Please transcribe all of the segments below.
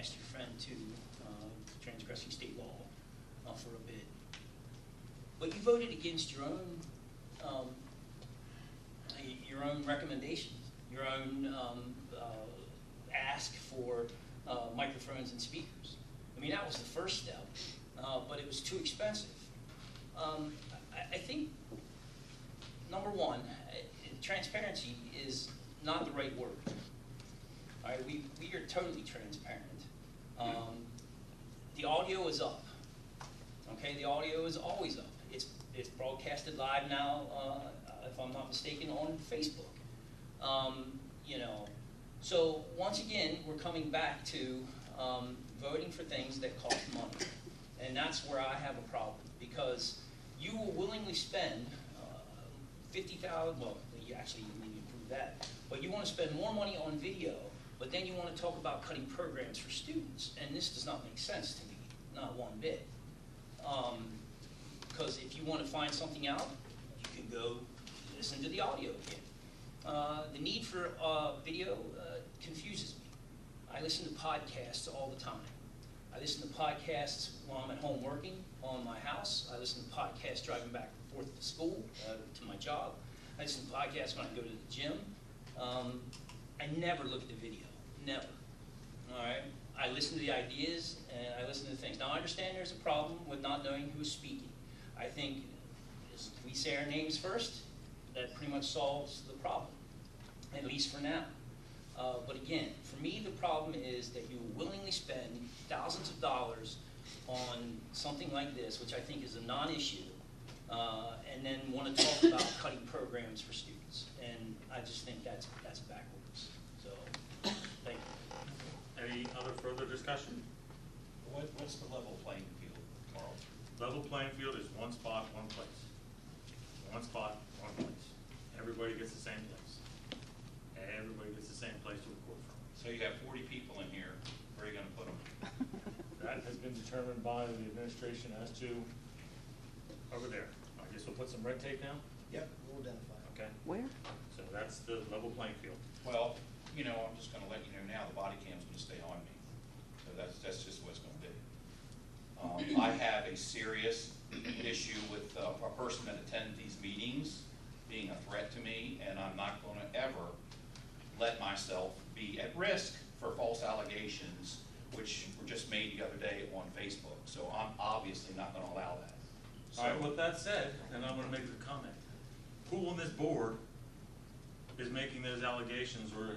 asked your friend to transgressing state law for a bit. But you voted against your own recommendations, your own ask for microphones and speakers. I mean, that was the first step, but it was too expensive. I think, number one, transparency is not the right word. All right, we are totally transparent. The audio is up. Okay, the audio is always up. It's broadcasted live now, if I'm not mistaken, on Facebook. You know, so once again, we're coming back to voting for things that cost money, and that's where I have a problem, because you will willingly spend $50,000. Well, you actually need to prove that, but you want to spend more money on video, but then you want to talk about cutting programs for students, and this does not make sense to me, not one bit. Because if you want to find something out, you can go listen to the audio again. The need for video confuses me. I listen to podcasts all the time. I listen to podcasts while I'm at home working on my house. I listen to podcasts driving back and forth to school, to my job. I listen to podcasts when I go to the gym. I never look at the video, never. All right? I listen to the ideas and I listen to the things. Now I understand there's a problem with not knowing who's speaking. I think if we say our names first, that pretty much solves the problem, at least for now. But again, for me the problem is that you willingly spend thousands of dollars on something like this, which I think is a non-issue, and then want to talk about cutting programs for students. And I just think that's backwards. So, thank you. Any other further discussion? What's the level playing field, Carl? Level playing field is one spot, one place. One spot, one place. Everybody gets the same place. Everybody gets the same place to record from. So you have 40 people in here. Where are you going to put them? That has been determined by the administration as to over there. I guess we'll put some red tape down. Yep, we'll identify. Okay. Where? So that's the level playing field. Well, you know, I'm just going to let you know now the body cam's going to stay on me. So that's just what it's going to be. I have a serious issue with a person that attends these meetings being a threat to me, and I'm not going to ever let myself be at risk for false allegations, which were just made the other day on Facebook. So I'm obviously not going to allow that. So, All right, with that said, and I'm going to make a comment. Who on this board is making those allegations or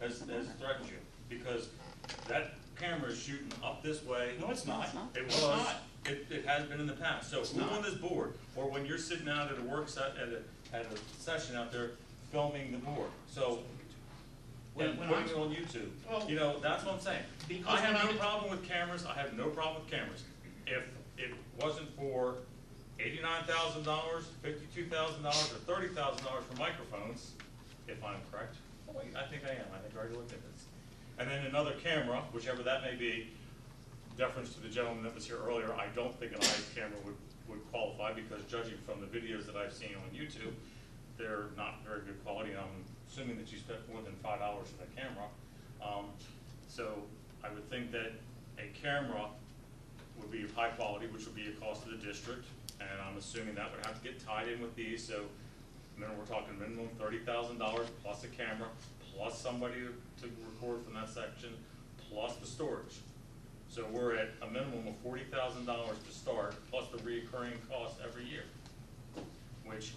has threatened you? Because that camera is shooting up this way. no, it's not. It It's was. not. It has been in the past. So who not. on this board, or when you're sitting out at a work at a session out there filming the board, so and When putting I'm- it on YouTube, Well, you know, that's what I'm saying. because I have when no I'm- problem with cameras. I have no problem with cameras. If it wasn't for $89,000, $52,000, or $30,000 for microphones, if I'm correct, I think I am. I think I already looked at this. And then another camera, whichever that may be, deference to the gentleman that was here earlier, I don't think an ICE camera would qualify, because judging from the videos that I've seen on YouTube, they're not very good quality. I'm assuming that you spent more than $5 for that camera. So I would think that a camera would be of high quality, which would be a cost to the district, and I'm assuming that would have to get tied in with these. So we're talking minimum $30,000 plus a camera, plus somebody to record from that section, plus the storage. So we're at a minimum of $40,000 to start, plus the recurring cost every year, which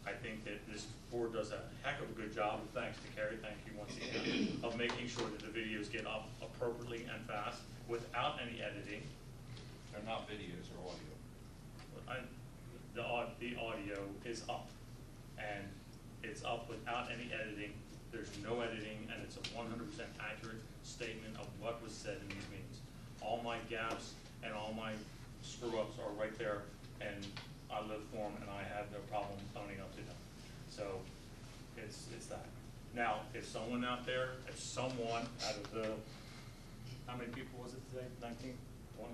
I think that this board does a heck of a good job, and thanks to Carrie, thank you once again, of making sure that the videos get up appropriately and fast without any editing. They're not videos or audio. The audio is up, and it's up without any editing. There's no editing, and it's a 100% accurate statement of what was said in these meetings. All my gaps and all my screw-ups are right there, and I live for them, and I have no problem owning up to them. So it's that. Now, if someone out there, if someone out of the, how many people was it today? 19, 20?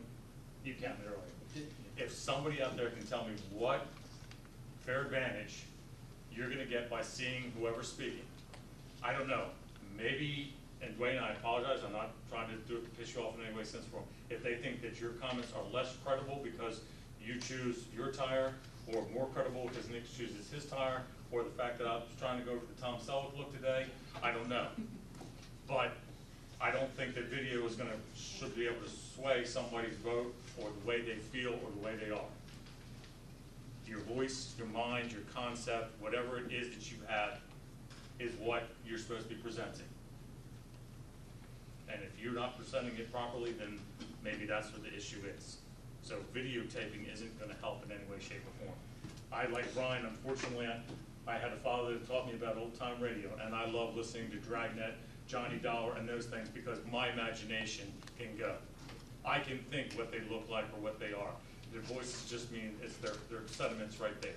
You counted earlier. If somebody out there can tell me what fair advantage you're going to get by seeing whoever's speaking, I don't know. Maybe and Dwayne, I apologize, I'm not trying to do it to piss you off in any way, sense, or form. If they think that your comments are less credible because you choose your tire, or more credible because Nick chooses his tire, or the fact that I was trying to go for the Tom Selleck look today, I don't know. But I don't think that video is should be able to sway somebody's vote or the way they feel or the way they are. Your voice, your mind, your concept, whatever it is that you have is what you're supposed to be presenting. And if you're not presenting it properly, then maybe that's what the issue is. So videotaping isn't gonna help in any way, shape, or form. I, like Brian, unfortunately, I had a father that taught me about old-time radio, and I love listening to Dragnet, Johnny Dollar, and those things because my imagination can go. I can think what they look like or what they are. Their voices just mean it's their sentiments right there.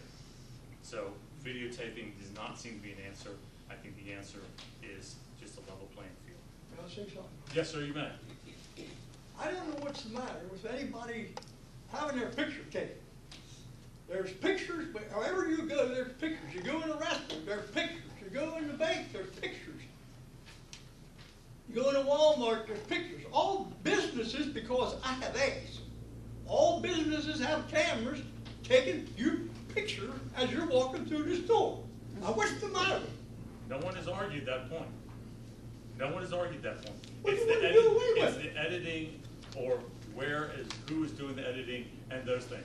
So videotaping does not seem to be an answer. I think the answer is just a level playing field. Can I say something? Yes, sir, you may. I don't know what's the matter with anybody having their picture taken. There's pictures, but wherever you go, there's pictures. You go in a restaurant, there's pictures. You go in the bank, there's pictures. You go in a Walmart, there's pictures. All businesses, because I have asked, all businesses have cameras taking your picture as you're walking through the store. Now, what's the matter? No one has argued that point. No one has argued that point. What do It's you the want to do away it's with? the editing, or who is doing the editing, and those things.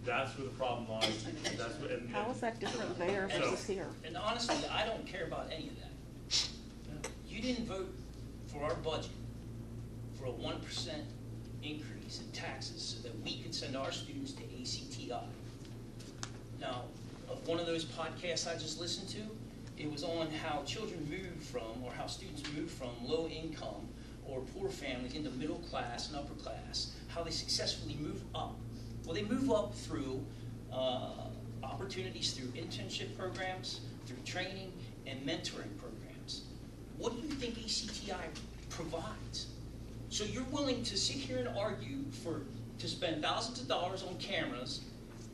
That's where the problem lies. And that's what, and, How is that different there versus here? And honestly, I don't care about any of that. You didn't vote for our budget for a 1% increase in taxes so that we could send our students to ACTI. Now, of one of those podcasts I just listened to, it was on how children move from, or how students move from low income or poor families into middle class and upper class, how they successfully move up. Well, they move up through opportunities through internship programs, through training, and mentoring programs. What do you think ACTI provides? So you're willing to sit here and argue to spend thousands of dollars on cameras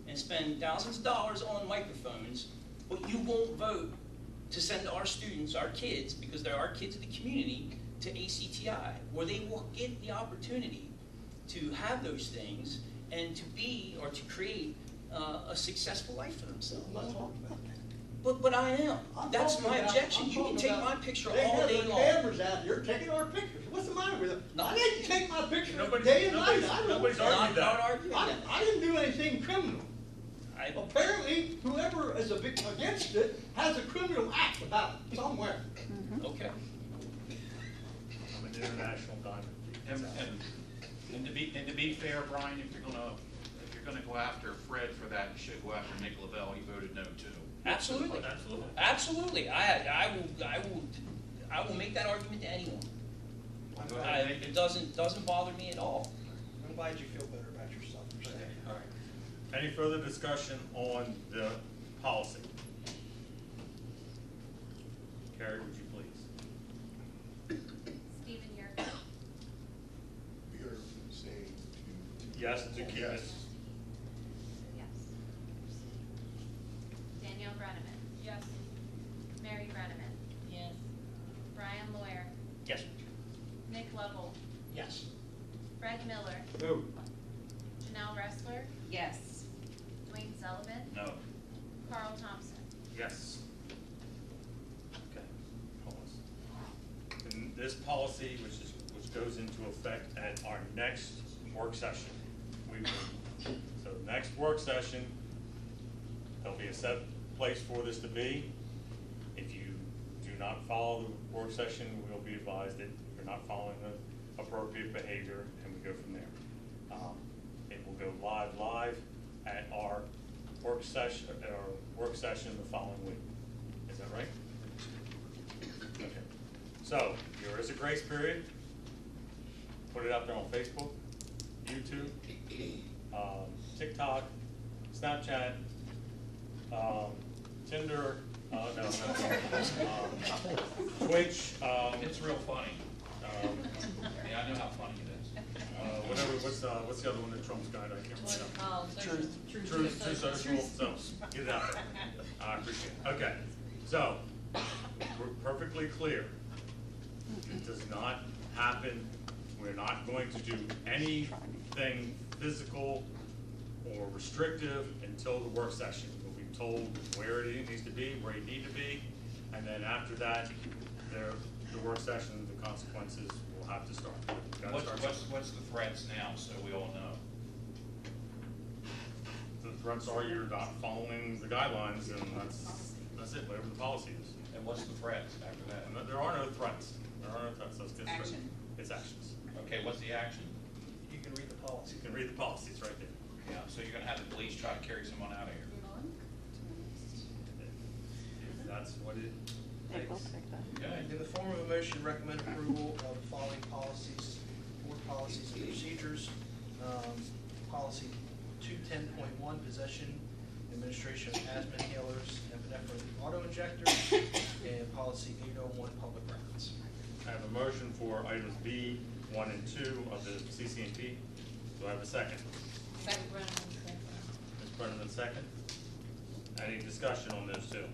and spend thousands of dollars on microphones, but you won't vote to send our students, our kids, because they're our kids of the community, to ACTI, where they will get the opportunity to have those things and to be, or to create a successful life for themselves. I'm not talking about that. But I am. I'm That's talking my about- objection. I'm You can talking take about- my picture they all have day their long. cameras out here taking our pictures. What's the matter with them? No. I didn't take my picture Nobody's- day and nobody's- night. I don't nobody's know. arguing that. Not arguing that. I didn't do anything criminal. Apparently, whoever is against it has a criminal act about it somewhere. Okay. I'm an international diamond. And to be fair, Brian, if you're gonna go after Fred for that, you should go after Nick Lavelle. He voted no too. Absolutely. Absolutely. Absolutely. I will make that argument to anyone. Go ahead and make It doesn't bother me at all. I'm glad you feel better about yourself. All right. Any further discussion on the policy? Carrie, would you please? Stephen Yerga. We are saying to. Yes, to keep it. Yes. Danielle Brenneman. Yes. Mary Brenneman. Yes. Brian Lawyer. Yes. Nick Lovell. Yes. Fred Miller. No. Janelle Ressler. Yes. Dwayne Sullivan. No. Carl Thompson. Yes. Okay. Hold on. And this policy, which goes into effect at our next work session, so next work session, there'll be a set place for this to be. If you do not follow the work session, we'll be advised that you're not following the appropriate behavior, and we go from there. It will go live at our work session the following week. Is that right? Okay. So there is a grace period. Put it out there on Facebook, YouTube, TikTok, Snapchat, Tinder, Twitch. It's real funny. Yeah, I know how funny it is. Whatever. What's the other one that Trump's got? I can't remember. Truth Social. So get it out there. I appreciate it. Okay. So we're perfectly clear. It does not happen. We're not going to do anything physical or restrictive until the work session. We'll be told where it needs to be, where you need to be, and then after that, the work session, the consequences will have to start. Gotta start somewhere. What's the threats now, so we all know? The threats are you're not following the guidelines, and that's it, whatever the policy is. And what's the threats after that? And there are no threats. There are no threats. That's good. Action. It's actions. Okay, what's the action? You can read the policy. You can read the policies right there. Yeah, so you're gonna have the police try to carry someone out of here. If that's what it They will takes. take that. Okay. In the form of a motion, recommend approval of the following policies, board policies and procedures. Policy 210.1, possession, administration of asthma inhalers, epinephrine auto-injectors, and policy 801, public records. I have a motion for items B, 1 and 2 of the CCNP. Do I have a second? Second Brennan. Ms. Brenneman, second. Any discussion on those two?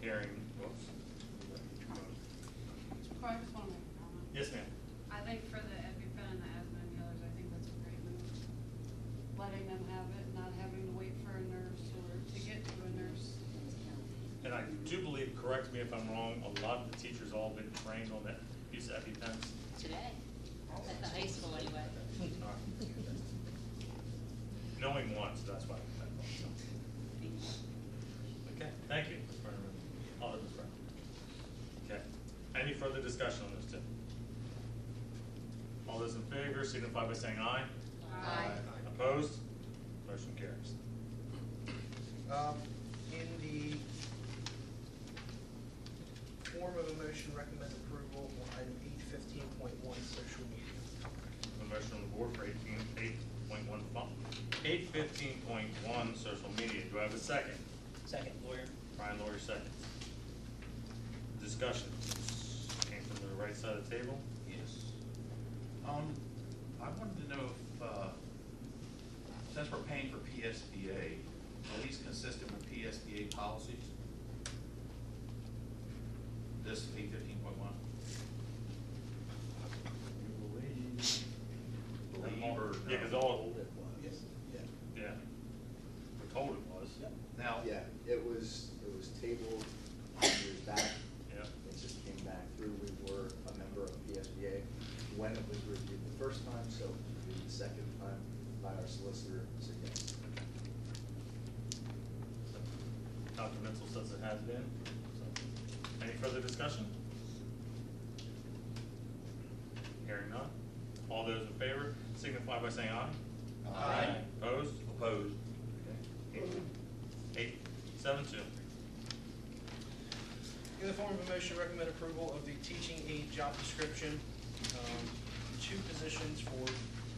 Hearing, whoops. I just want to make a comment. Yes, ma'am. I think for the EpiPen and the asthma inhalers, I think that's a great move. Letting them have it, not having to wait for a nurse or to get to a nurse. And I do believe, correct me if I'm wrong, a lot of the teachers all been trained on that use of EpiPens. Today, at the high school anyway. All right. Knowing one, so that's why I thought so. Okay, thank you, Ms. Brenneman. All of Ms. Brenneman. Okay, any further discussion on those two? All those in favor signify by saying aye. Aye. Opposed? Motion carries. In the form of a motion, recommend approval on item 815.1, social media. A motion on the board for 815.1 social media. Do I have a second? Second, lawyer. Brian Lawyer seconds. Discussion. Came from the right side of the table. Yes. I wanted to know if, since we're paying for PSBA, are these consistent with PSBA policies? This 815.1? Believe or no? Yeah, because all, Yes. Yeah. yeah, we're told it was. Now, Yeah, it was tabled years back. Yeah. It just came back through. We were a member of PSBA when it was reviewed the first time, so it was reviewed the second time by our solicitor, so yes. Dr. Menzel says it has been. So, any further discussion? Hearing none. All those in favor signify by saying aye. Aye. Opposed? Opposed. Okay. 872. In the form of a motion, recommend approval of the teaching aid job description, 2 positions for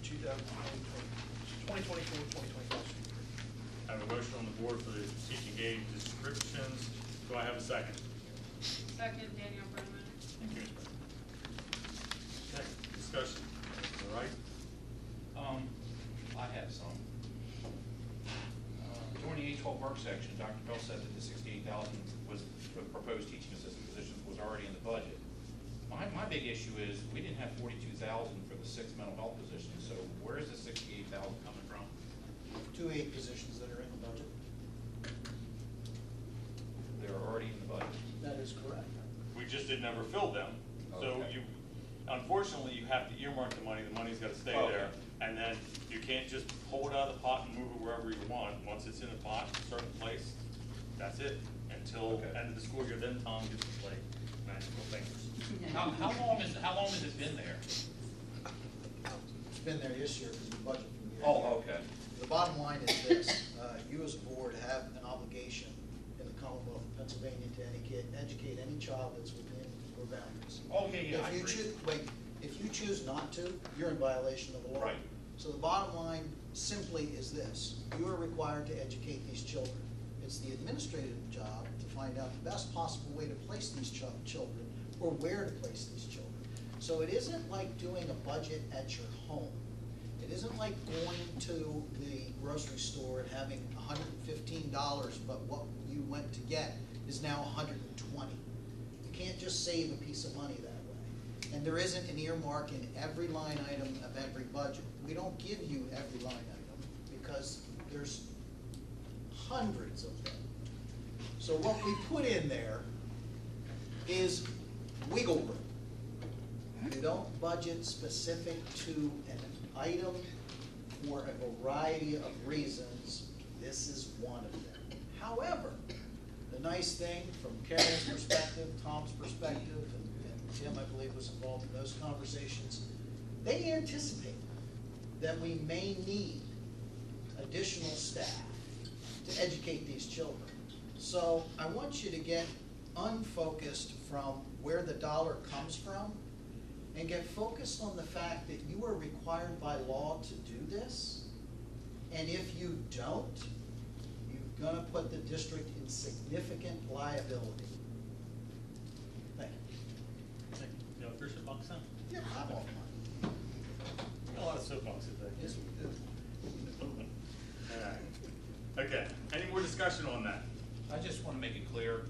2024, 2025. I have a motion on the board for the teaching aid descriptions. Do I have a second? Second, Daniel Brennan. Thank you. Okay, discussion. All right. I have some. During the 812 work section, Dr. Bell said that the 68,000 was, for proposed teaching assistant positions was already in the budget. My big issue is, we didn't have 42,000 for the 6 mental health positions, so where is the 68,000 coming from? 2 aid positions that are in the budget. They're already in the budget. That is correct. We just did never fill them. So Okay. unfortunately, you have to earmark the money. The money's got to stay Okay. there. And then you can't just pull it out of the pot and move it wherever you want. Once it's in a pot, a certain place, that's it. Until Okay. end of the school year, then Tom gets to play magical fingers. How long has it been there? It's been there this year because of the budget from the year. Oh, okay. The bottom line is this, you as a board have an obligation in the Commonwealth of Pennsylvania to educate any child that's within your boundaries. Oh, yeah, I If you agree. choose, wait, if you choose not to, you're in violation of the law. Right. So the bottom line simply is this, you are required to educate these children. It's the administrative job to find out the best possible way to place these children or where to place these children. So it isn't like doing a budget at your home. It isn't like going to the grocery store and having $115, but what you went to get is now $120. You can't just save a piece of money that way. And there isn't an earmark in every line item of every budget. We don't give you every line item because there's hundreds of them. So what we put in there is wiggle room. We don't budget specific to an item for a variety of reasons. This is one of them. However, the nice thing from Karen's perspective, Tom's perspective, and Tim, I believe, was involved in those conversations, they anticipate that we may need additional staff to educate these children. So I want you to get unfocused from where the dollar comes from and get focused on the fact that you are required by law to do this. And if you don't, you're gonna put the district in significant liability. Thank you. You know, your soapbox on? Yeah, I'm off mine. A lot of soapboxes there. Yes, we do. All right. Okay, any more discussion on that? I just want to make it clear,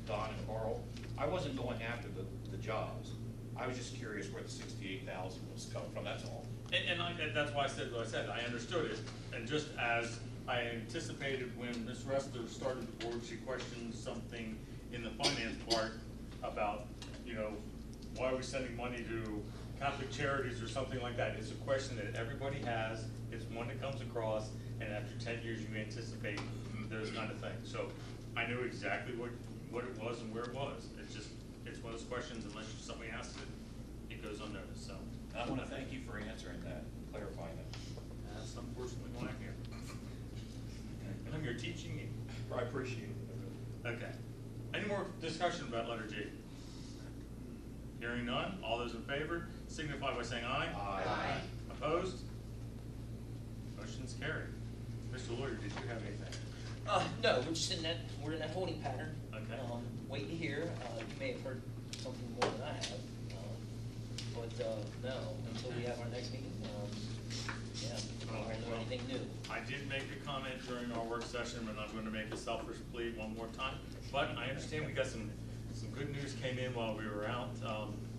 Don and Carl, I wasn't going after the jobs. I was just curious where the 68,000 was coming from, that's all. And that's why I said what I said. I understood it. And just as I anticipated when Ms. Ressler started the board, she questioned something in the finance part about, you know, why are we sending money to Catholic charities or something like that? It's a question that everybody has. It's one that comes across, and after 10 years, you anticipate those kind of things. So I knew exactly what it was and where it was. It's one of those questions, unless somebody asks it, it goes unnoticed, so. And I want to thank you for answering that, clarifying that. That's unfortunately why I'm here. And I'm here teaching you. I appreciate it. Okay. Any more discussion about letter G? Hearing none, all those in favor signify by saying aye. Aye. Opposed? Motion's carried. Mr. Lawyer, did you have anything? No, we're in that holding pattern. Okay. Waiting to hear. You may have heard something more than I have. No, until we have our next meeting, yeah, I don't know anything new. I did make a comment during our work session, and I'm going to make a selfish plea one more time. But I understand we got some good news came in while we were out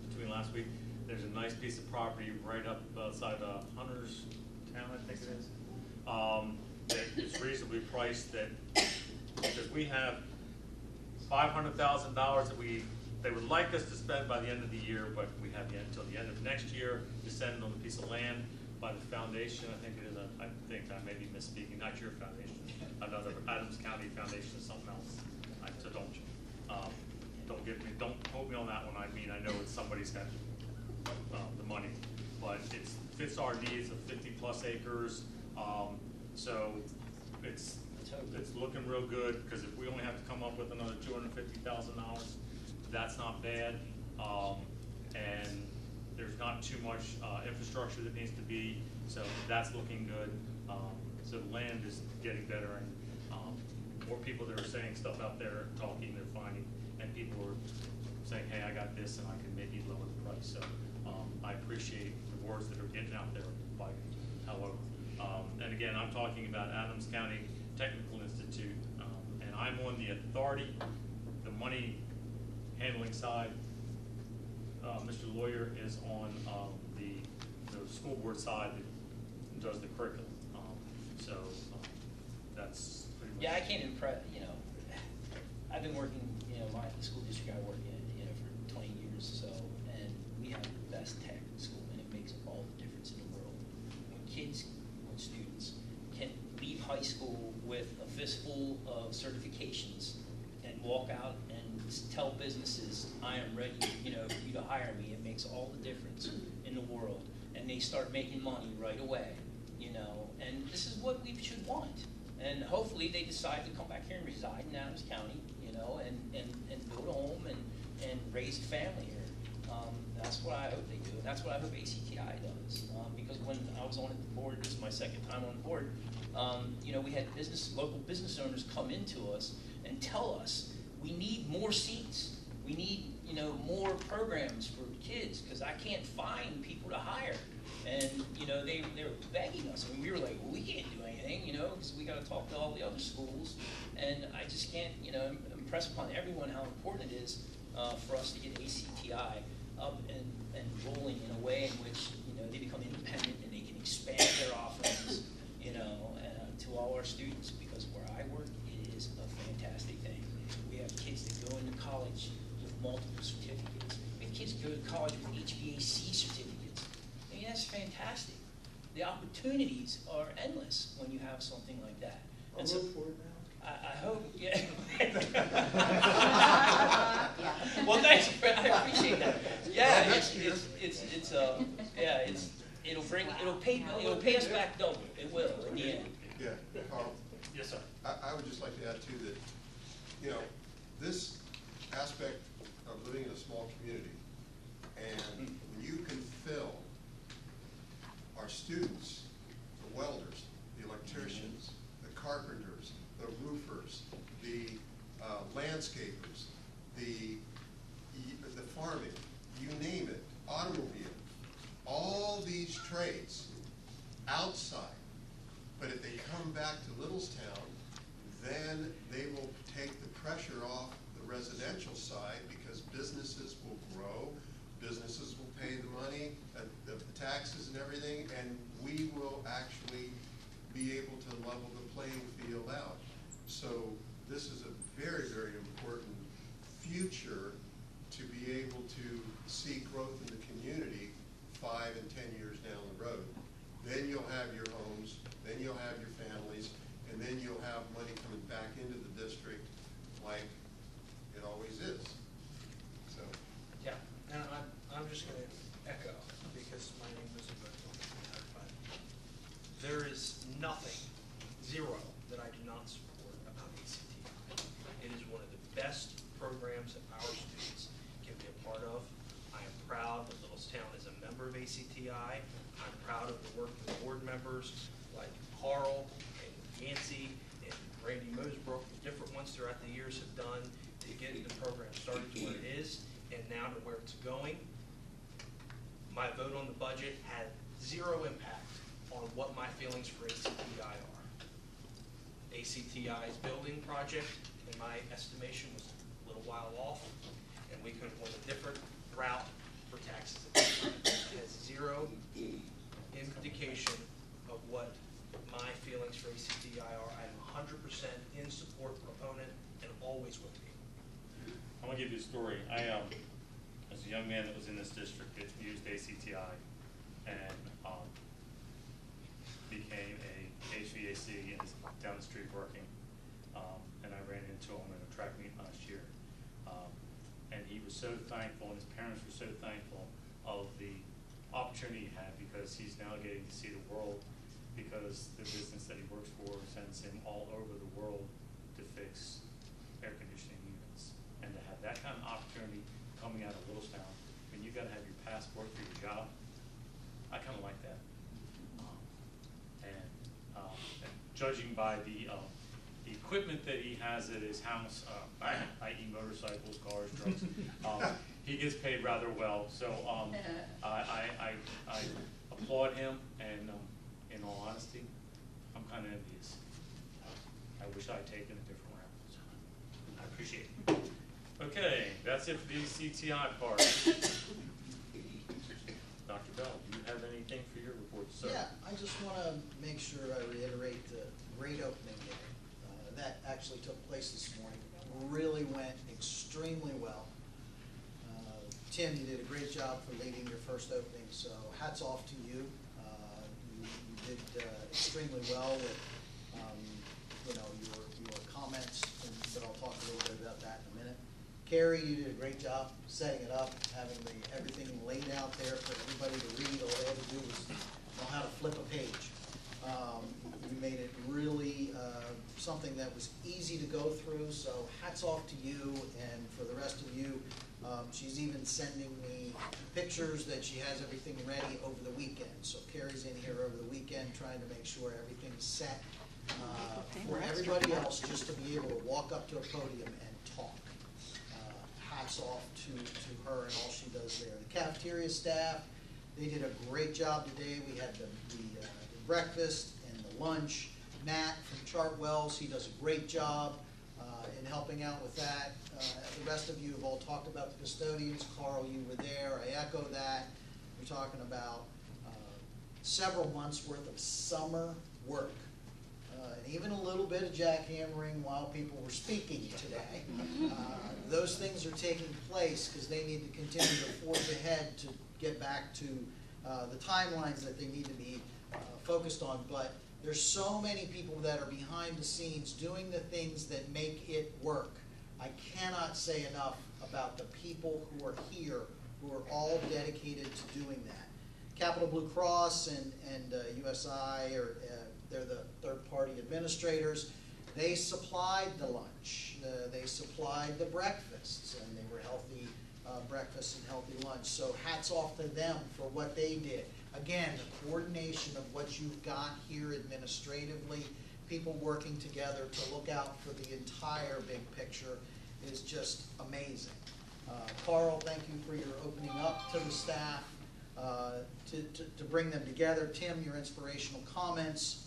between last week. There's a nice piece of property right up outside Hunter's Town, I think it is. That is reasonably priced, that because we have $500,000 that they would like us to spend by the end of the year, but we have yet until the end of next year to send on a piece of land by the foundation. I think it is. I think I may be misspeaking. Not your foundation. Another Adams County Foundation is something else. So don't quote me on that one. I mean, I know it's somebody's got the money, but it fits our needs of 50+ acres. So it's looking real good, because if we only have to come up with another $250,000, that's not bad. And there's not too much infrastructure that needs to be, so that's looking good. So the land is getting better, and more people that are saying stuff out there, talking, they're finding, and people are saying, hey, I got this, and I can maybe lower the price. So I appreciate the words that are getting out there by however. And again, I'm talking about Adams County Technical Institute, and I'm on the authority, the money handling side. Mr. Lawyer is on the school board side that does the curriculum. That's pretty much. Yeah, I can't impress. I've been working. The school district I work in, for 20 years. So, and we have the best tech in school, and it makes all the difference in the world. When students can leave high school with a fistful of certifications and walk out and tell businesses, I am ready, for you to hire me. It makes all the difference in the world. And they start making money right away, and this is what we should want. And hopefully they decide to come back here and reside in Adams County, and build a home and raise a family here. That's what I hope they do, and that's what I hope ACTI does. Because when I was on the board, this is my second time on the board, we had local business owners come into us and tell us, we need more seats. We need, more programs for kids, because I can't find people to hire. And, they were begging us. I mean, we were like, well, we can't do anything, because we got to talk to all the other schools. And I just can't, impress upon everyone how important it is for us to get ACTI up and rolling in a way in which, they become independent and they can expand their offerings, to all our students, because where I work, it is a fantastic thing. We have kids that go into college with multiple certificates. We have kids that go to college with HVAC certificates. I mean, that's fantastic. The opportunities are endless when you have something like that. I'll And so, vote for it now. I hope, yeah. Well, thanks, I appreciate that. Yeah, it'll pay us back double. It will, in the end. Yeah, Carl, Yes, sir. I would just like to add too that, this aspect of living in a small community, and when you can fill our students, the welders, the electricians, the carpenters, the roofers, the landscapers, the farming, you name it, automobile, all these trades outside. But if they come back to Littlestown, then they will take the pressure off the residential side, because businesses will grow, businesses will pay the money, the taxes and everything, and we will actually be able to level the playing field out. So this is a very, very important future to be able to see growth in the community 5 and 10 years down the road. Then you'll have your homes, then you'll have your families, and then you'll have money coming back into the district like it always is. So. Yeah. And I'm just gonna echo, because my name is but there is nothing, zero, that I do not support about ACTI. It is one of the best programs that our students can be a part of. I am proud that Littlestown is a member of ACTI. I'm proud of the work of the board members like Carl and Yancey and Randy Mosebrook, the different ones throughout the years have done to get the program started to where it is and now to where it's going. My vote on the budget had zero impact on what my feelings for ACTI are. ACTI's building project, in my estimation, was a little while off, and we could have went a different route for taxes. It has zero indication of what my feelings for ACTI are. I am 100% in support, proponent, and always will be. I'm gonna give you a story. I, as a young man that was in this district, that used ACTI and became a HVAC and is down the street working. And I ran into him at a track meet last year. And he was so thankful, and his parents were so thankful of the opportunity he had, because he's now getting to see the world, because the business that he works for sends him all over the world to fix air conditioning units. And to have that kind of opportunity coming out of Littlestown, I mean, you gotta have your passport for your job. I kinda like that. And judging by the equipment that he has at his house, i.e. motorcycles, cars, trucks, he gets paid rather well. So I applaud him, and in all honesty, I'm kind of envious. I wish I'd taken a different route. So I appreciate it. Okay, that's it for the CTI part. Dr. Bell, do you have anything for your report, sir? Yeah, I just want to make sure I reiterate the great opening day. That actually took place this morning. Really went extremely well. Tim, you did a great job for leading your first opening, so hats off to you. You did extremely well with your comments, but I'll talk a little bit about that in a minute. Carrie, you did a great job setting it up, having everything laid out there for everybody to read. All they had to do was know how to flip a page. You made it really something that was easy to go through, so hats off to you. And for the rest of you, she's even sending me pictures that she has everything ready over the weekend. So Carrie's in here over the weekend trying to make sure everything's set for everybody else, just to be able to walk up to a podium and talk. Hats off to her and all she does there. The cafeteria staff, they did a great job today. We had the breakfast and the lunch. Matt from Chartwells, he does a great job. in helping out with that. The rest of you have all talked about the custodians. Carl, you were there. I echo that. We're talking about several months' worth of summer work. And even a little bit of jackhammering while people were speaking today. Those things are taking place because they need to continue to forge ahead to get back to the timelines that they need to be focused on. But there's so many people that are behind the scenes doing the things that make it work. I cannot say enough about the people who are here who are all dedicated to doing that. Capital Blue Cross and USI, they're the third-party administrators. They supplied the lunch. They supplied the breakfasts, and they were healthy breakfast and healthy lunch. So hats off to them for what they did. Again, the coordination of what you've got here administratively, people working together to look out for the entire big picture is just amazing. Carl, thank you for your opening up to the staff to bring them together. Tim, your inspirational comments.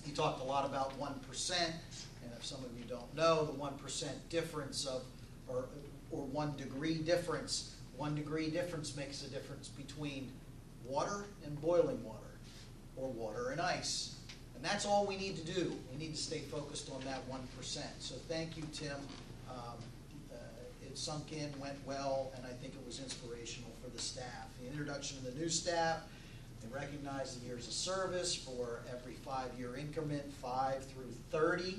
You talked a lot about 1%, and if some of you don't know, the 1% difference or 1 degree difference. 1 degree difference makes a difference between water and boiling water, or water and ice. And that's all we need to do. We need to stay focused on that 1%. So thank you, Tim. It sunk in, went well, and I think it was inspirational for the staff. The introduction of the new staff, they recognize the years of service for every 5-year increment, 5 through 30.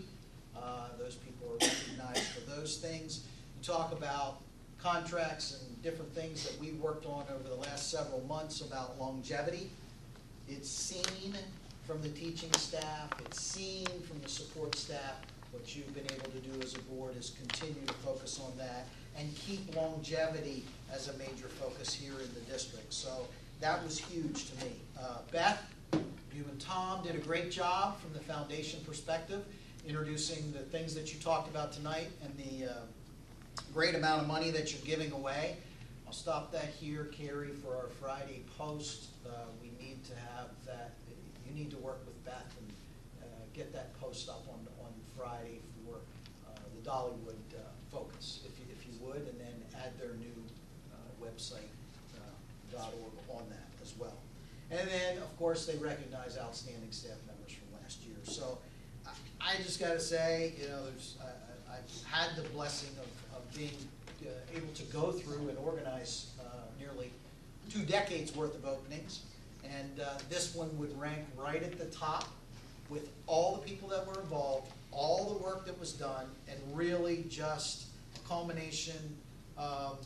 Those people are recognized for those things. You talk about contracts and different things that we've worked on over the last several months about longevity. It's seen from the teaching staff, it's seen from the support staff. What you've been able to do as a board is continue to focus on that and keep longevity as a major focus here in the district. So that was huge to me. Beth, you and Tom did a great job from the foundation perspective, introducing the things that you talked about tonight and the great amount of money that you're giving away. I'll stop that here, Carrie, for our Friday post. We need to have that. You need to work with Beth and get that post up on Friday for the Dollywood focus, if you would, and then add their new website, .org, on that as well. And then, of course, they recognize outstanding staff members from last year. So I just got to say, you know, I've had the blessing of being able to go through and organize nearly 2 decades worth of openings. And this one would rank right at the top with all the people that were involved, all the work that was done, and really just a culmination of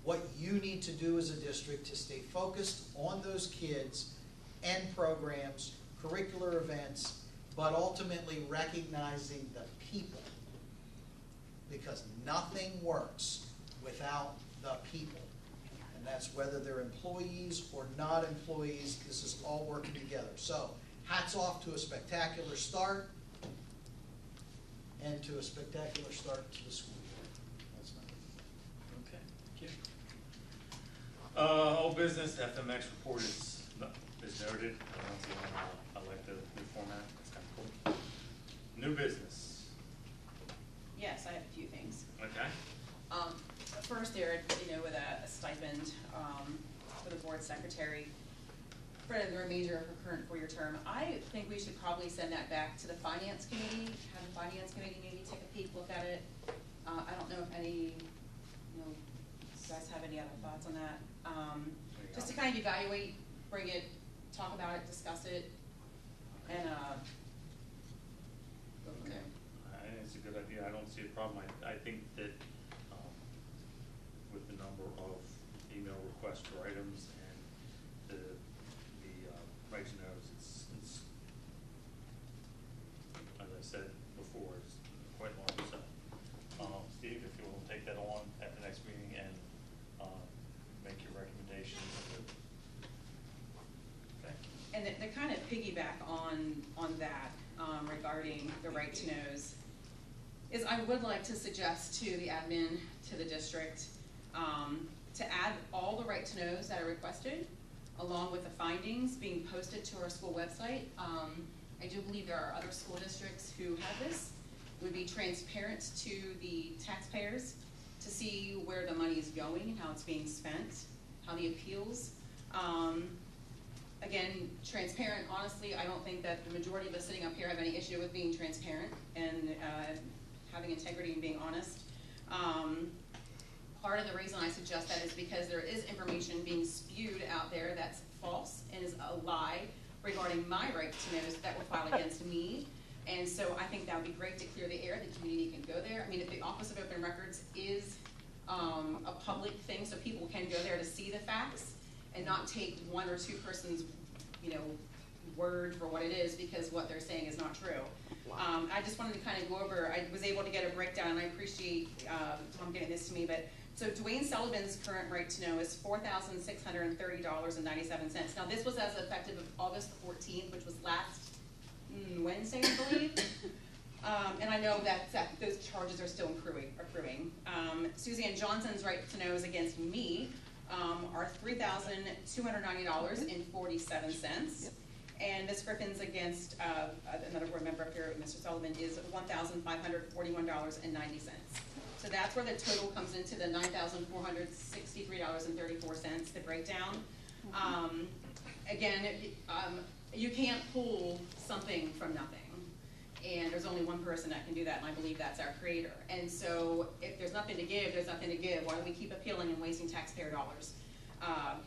what you need to do as a district to stay focused on those kids and programs, curricular events, but ultimately recognizing the people. Because nothing works without the people. And that's whether they're employees or not employees, this is all working together. So, hats off to a spectacular start, and to a spectacular start to the school year. That's my Okay, thank you. Old business, FMX report is noted. I like the new format, it's kind of cool. New business. Yes, I have a few things. Okay. First, there, with a stipend for the board secretary for the remainder of her current 4-year term. I think we should probably send that back to the finance committee, have the finance committee maybe take a peek, look at it. I don't know if any, you guys have any other thoughts on that. Just to kind of evaluate, bring it, talk about it, discuss it, and go from there. I think it's a good idea. I don't see a problem. I think that with the number of email requests for items and the right to knows, it's as I said before, it's quite long. So, Steve, if you will take that on at the next meeting and make your recommendations. Okay. And to kind of piggyback on that regarding the right to knows, is I would like to suggest to the admin, to the district, to add all the right to knows that are requested, along with the findings being posted to our school website. I do believe there are other school districts who have this, would be transparent to the taxpayers to see where the money is going, how it's being spent, how the appeals. Again, transparent, honestly, I don't think that the majority of us sitting up here have any issue with being transparent and having integrity and being honest. Part of the reason I suggest that is because there is information being spewed out there that's false and is a lie regarding my right to notice that were filed against me. And so I think that would be great to clear the air, the community can go there. I mean, if the Office of Open Records is a public thing, so people can go there to see the facts and not take one or two persons, word for what it is, because what they're saying is not true. I just wanted to kind of go over, I was able to get a breakdown, and I appreciate Tom getting this to me, but so Dwayne Sullivan's current right to know is $4,630.97. Now this was as effective of August 14th, which was last Wednesday, I believe. And I know that those charges are still accruing. Suzanne Johnson's right to know is against me are $3,290.47. And Ms. Griffin's against another board member up here, Mr. Sullivan, is $1,541.90. So that's where the total comes into the $9,463.34, the breakdown. Again, you can't pull something from nothing. And there's only one person that can do that, and I believe that's our creator. And so if there's nothing to give, there's nothing to give. Why do we keep appealing and wasting taxpayer dollars?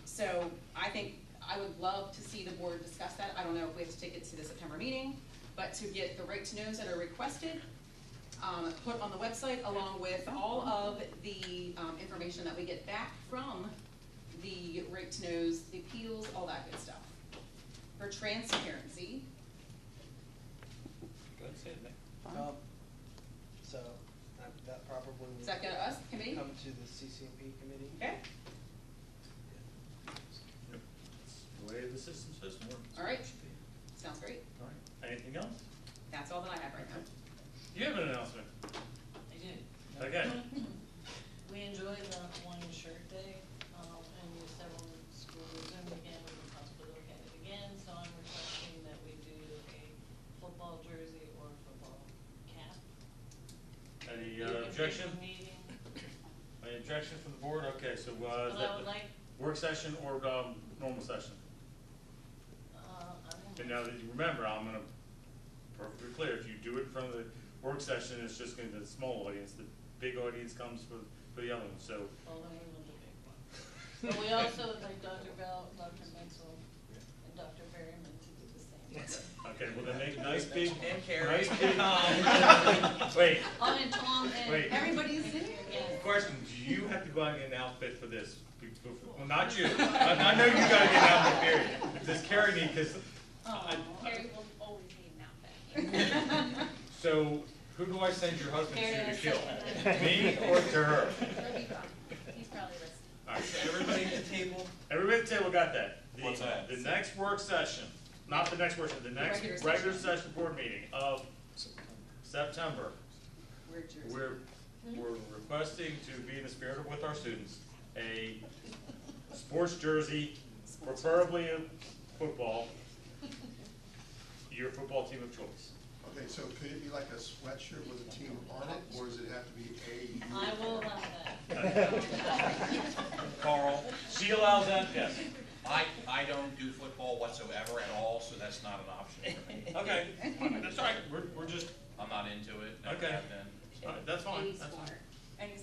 So I think I would love to see the board discuss that. I don't know if we have to take it to the September meeting, but to get the right to knows that are requested, put on the website along with all of the information that we get back from the right to knows, the appeals, all that good stuff. For transparency. Go ahead, say it, Nick. So that probably Is will that go to us, committee? come to the CCMP committee. Okay, The way the system's supposed to work. all right. Sounds great. All right. Anything else? That's all that I have right now. You have an announcement. I did. Okay. We enjoyed the One Shirt Day, and we several schools resumed again, we can possibly look at it again, so I'm requesting that we do a football jersey or football cap. Any You can objection? pick a meeting. Any objection from the board? Okay, so, But is I that would like, work session or, normal session? I don't And know. now that you remember, I'm gonna, perfectly clear, if you do it in front of the work session, it's just gonna be the small audience, the big audience comes for the other one, so. Well, then we want the big one. But we also would like Dr. Bell, Dr. Menzel, and Dr. Berryman to do the same. Okay, well then make nice big, And Carrie. nice big. Wait, Oh, and Tom Wait. and. Everybody's in. Yes. question, do you have to go out and get an outfit for this? Well, not you, I know you gotta get an outfit, period. Does Carrie need, cause, Carrie will always need an outfit. so, who do I send your husband Carrie to kill? has Me or to her? He'll be fine. He's probably listening. All right, So everybody at the table, everybody at the table got that. What's that? The next work session, not the next work session, the next regular regular session. session board meeting of September. We're Jersey. We're requesting to be in the spirit of with our students, a sports jersey, preferably a football, your football team of choice. Okay, so could it be like a sweatshirt with a team on it, or does it have to be a? I will allow that. Carl, She allows that, yes. I don't do football whatsoever at all, so that's not an option for me. Okay, that's all right, we're just, I'm not into it, never Okay. have been. all right, that's fine, Any that's sport. fine. Any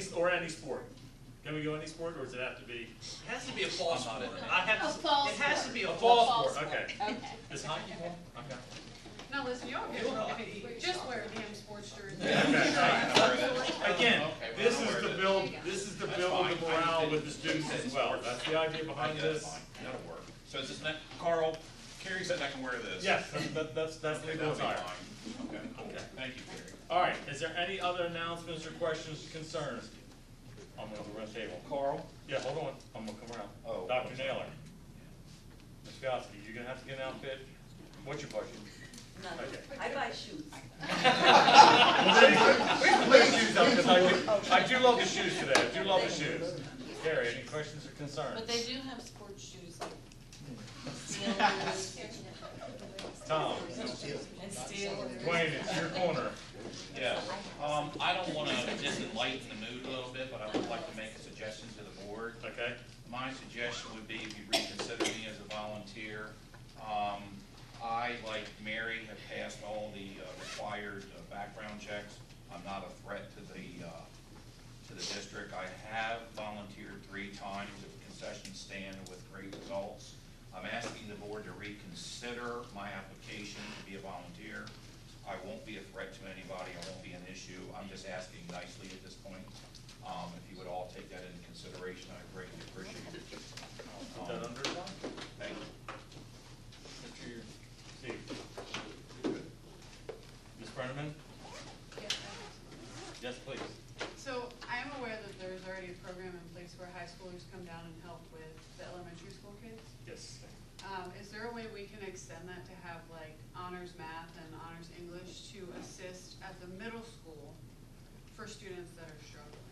sport? Any sport. Can we go any sport, or does it have to be it has to be a fall I'm not sport. into it. I have A to, fall it has to sport. be a a fall fall sport. sport? Okay. Okay. Is hockey ball? Okay. Now, listen, y'all get just wear a damn sports jersey. Again, Okay, well, this I'll is wear to this. build, this is to That's build fine. the morale with the students as well. That's the idea behind That's this. fine, that'll work. So is this next, Carl, Carrie said I can wear this. Yes, that's Okay, the that'll be desire. fine. Okay, cool. Okay. Thank you, Carrie. All right, is there any other announcements or questions, concerns? I'm gonna go around the table. Carl? Yeah, hold on, I'm gonna come around. Oh. Dr. Naylor. Ms. Goski, you're gonna have to get an outfit. What's your budget? Okay. I buy shoes. We can put shoes up, because I do love the shoes today, I do love the shoes. Carrie, any questions or concerns? But they do have sports shoes like Steelers Tom, and Steelers. Dwayne, it's your corner. Yeah, I don't wanna just enlighten the mood a little bit, but I would like to make a suggestion to the board. Okay? My suggestion would be if you reconsider me as a volunteer. I, like Mary, have passed all the required background checks. I'm not a threat to the district. I have volunteered 3 times at a concession stand with great results. I'm asking the board to reconsider my application to be a volunteer. I won't be a threat to anybody, I won't be an issue, I'm just asking nicely at this point. If you would all take that into consideration, I greatly appreciate it. Put that under one. Thank you. Mr. Steve. Ms. Brenneman? Yes, please. So I am aware that there's already a program in place where high schoolers come down and help with the elementary school kids. Yes. Is there a way we can extend that to have like honors math and honors English to assist at the middle school for students that are struggling?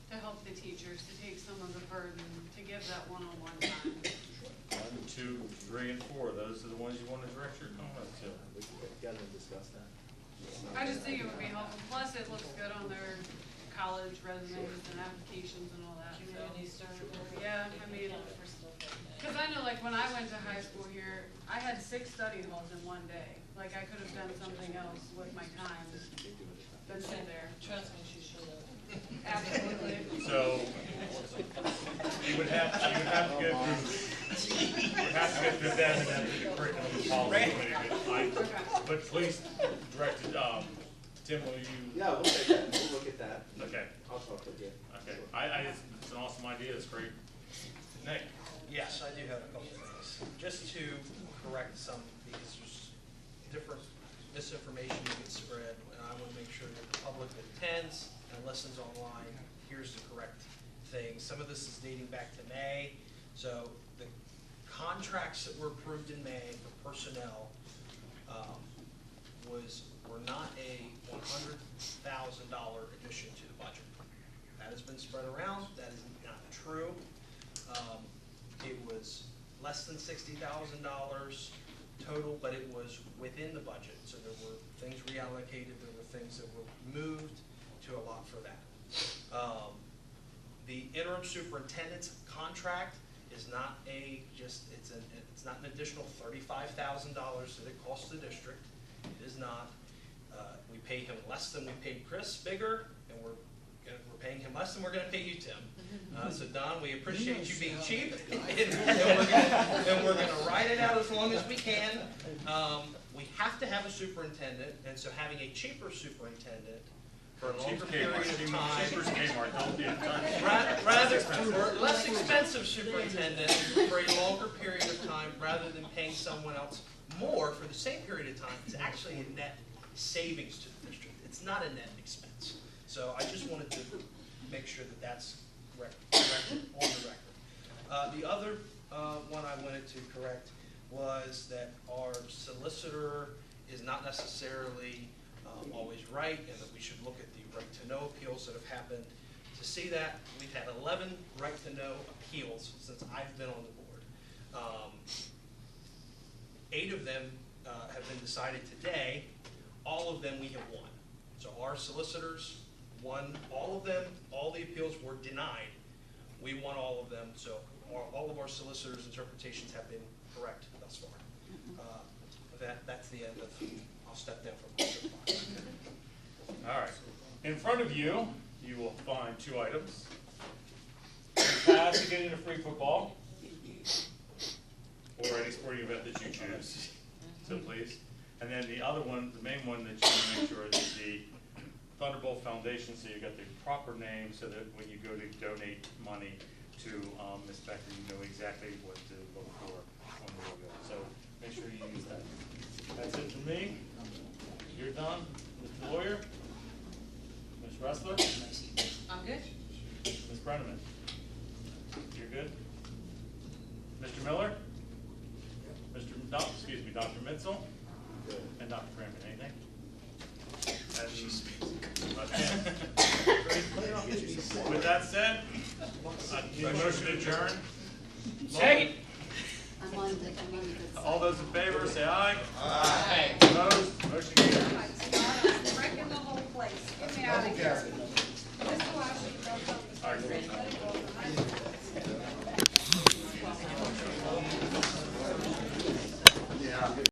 To help the teachers, to take some of the burden, to give that one-on-one time. 1, 2, 3, and 4, those are the ones you want to direct your comments to. We gotta discuss that. I just think it would be helpful, plus it looks good on their college resumes and applications and all that, so. Community service. Yeah, I mean, For stuff like that. cause I know like when I went to high school here, I had 6 study halls in one day. Like I could have done something else with my time than sit there. Trust me, she should have. Absolutely. So, you would have to go through that and then the curriculum and policy committee. But please direct it, Tim, will you? Yeah, we'll take that, we'll look at that. Okay, I'll talk with you. okay. It's an awesome idea, it's great. Nick? Yes, I do have a couple of things. Just to correct some, because there's different misinformation that gets spread, and I want to make sure that the public that attends and listens online hears the correct thing. Some of this is dating back to May, so the contracts that were approved in May for personnel were not a $100,000 addition to the budget. That has been spread around, that is not true. It was less than $60,000 total, but it was within the budget. So there were things reallocated, there were things that were moved to allot for that. The interim superintendent's contract is not it's not an additional $35,000 that it costs the district. It is not. We pay him less than we paid Chris Bigger, and we're paying him less than we're going to pay you, Tim. So Don, we appreciate you being cheap, and we're going to ride it out as long as we can. We have to have a superintendent, and so having a cheaper superintendent for a longer period of time, rather less expensive superintendent for a longer period of time, rather than paying someone else more for the same period of time, is actually a net savings to the district. It's not a net expense. So I just wanted to make sure that that's corrected on the record. The other one I wanted to correct was that our solicitor is not necessarily always right, and that we should look at the right to know appeals that have happened. To see that, we've had 11 right to know appeals since I've been on the board. 8 of them have been decided today. All of them we have won. So our solicitors won all of them. All the appeals were denied. We won all of them. So all of our solicitors' interpretations have been correct thus far. That's the end of. I'll step down from my soapbox. All right. In front of you, you will find 2 items. Pass to get into free football, or any sporting event that you choose. So please. And then the other one, the main one that you want to make sure is the Thunderbolt Foundation, so you got the proper name, so that when you go to donate money to Ms. Becker, you know exactly what to look for on the logo. So make sure you use that. That's it for me. You're done, Mr. Lawyer, Ms. Ressler, I'm good. Ms. Brenneman. You're good. Mr. Miller, Dr. Mitzel, and Dr. Crampton. Anything? With that said, need a motion to adjourn. Second. All those in favor, say aye. Aye. Opposed? Motion carries. Recognize Cassidy.